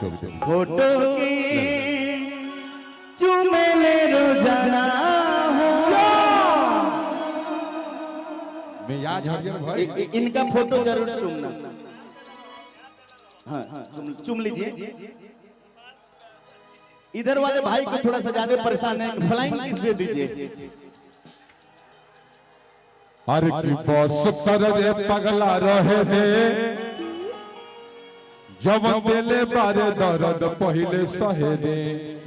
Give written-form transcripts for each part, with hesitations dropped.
Photo की चुमेले रोजाना हो। मैं याद हरियर भाई इनका फोटो जरूर चुमना। हाँ चुम लीजिए। इधर वाले भाई को थोड़ा सा ज्यादा परेशान है, फ्लाइंग किस दे दीजिए। अरे की बस कर रे पगला रहे दे जब देले बारे दर्द पहले सहे दे।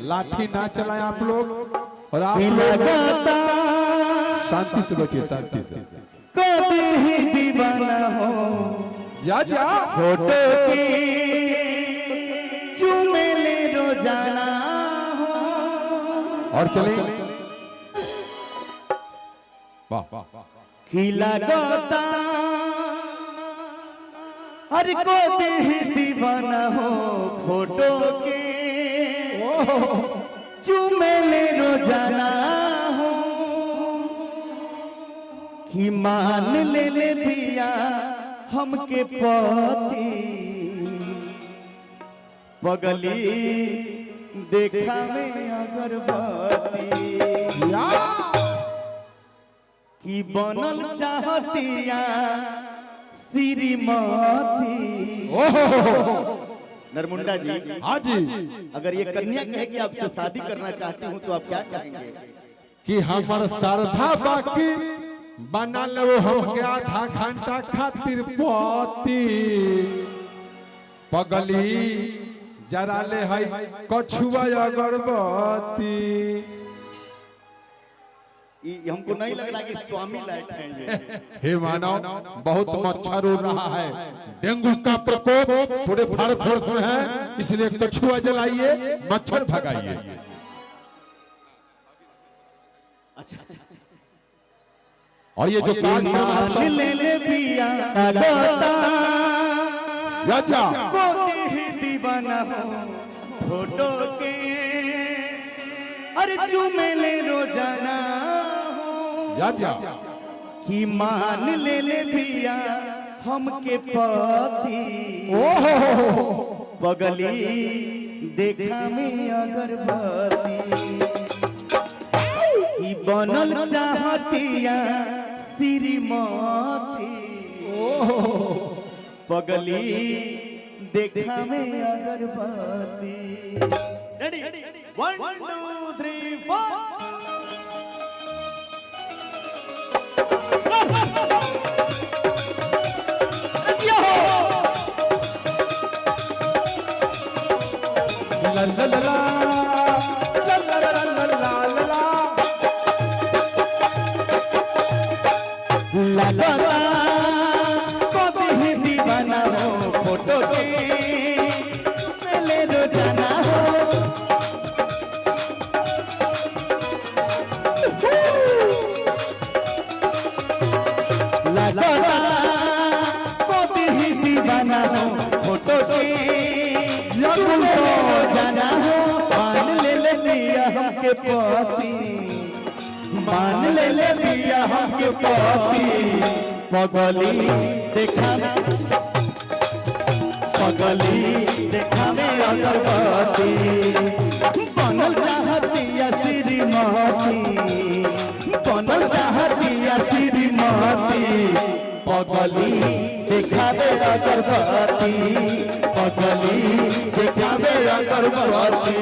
लाठी ना चलाएं आप लोग और आप लोग शांति से बैठिए, शांति से। कभी ही दीवाना हो जा जा फोटो की चुमेले रोजाना हो। और चलिए वाह वाह खिला गोता हर को देह दीवाना हो फोटो के चुमेले रोजाना हो। कि मान ले पिया हमके पति पगली देखा में अगरबत्ती कि बनल चाहतिया श्रीमती। नरमुंडा जी, हाँ जी, अगर ये कन्या कहे कि आपसे शादी करना चाहती हूँ तो आप क्या कहेंगे? कि हमार श्रद्धा बाकी बना लो हमके आधा घंटा खातिर पति पगली जरा ले है कछुआ अगरबत्ती। हमको नहीं लग रहा कि स्वामी लायक हैं ये। हे मानव, बहुत मच्छर उड़ रहा है, डेंगू का प्रकोप पूरे भारतवर्ष में है, इसलिए कछुआ जलाइए, मच्छर भगाइए। और ये जो कार्यक्रम ले पिया जा को दीवाना हो फोटो के अरे चुमेले रोजाना जा कि मान ले पिया हमके पति पगली देखा में अगरबत्ती कि बनल चाहतिया श्रीमती पगली देखा में अगरबत्ती। रेडी 1 2 3 4 ला ला ला ला लगता कभी ही दीवाना हो फोटो के पहले रोजाना हो। लगता कभी ही दीवाना हो फोटो के रोजाना हो। मान ले लिया हमके पति मान ले लिया हमके पति पगली देखा में अगरबत्ती बनल चाहतिया श्रीमती बनल चाहतिया श्रीमती पगली देखा में अगरबत्ती पगली देखा में अगरबत्ती।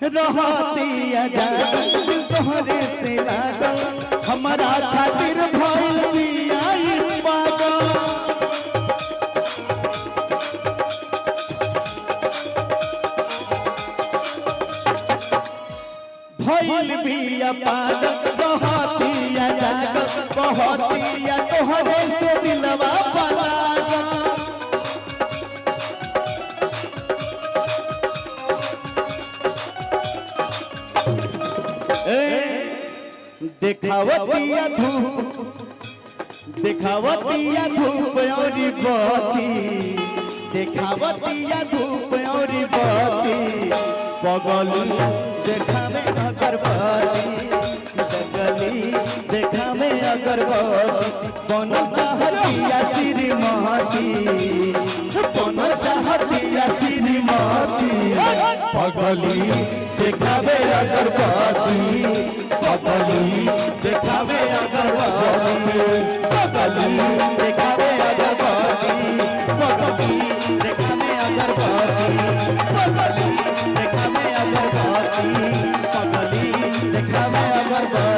रोहतिया जा तोहरे से लागल हमारा खातिर भइल बियाई पागल। भइल बिया पागल कहतिया जागल कहतिया तोहरे से दिलवा पलागल दिखावतिया धूप और बत्ती दिखावतिया धूप और बत्ती पगली देखा में अगरबत्ती गली देखा में अगरबत्ती बनल चाहतिया श्रीमती बनल चाहतिया श्रीमती पगली देखा में अगरबत्ती पगली देखा में अगरबत्ती पगली देखा में अगरबत्ती पगली देखा में अगरबत्ती पगली देखा में अगरबत्ती पगली देखा में अगरबत्ती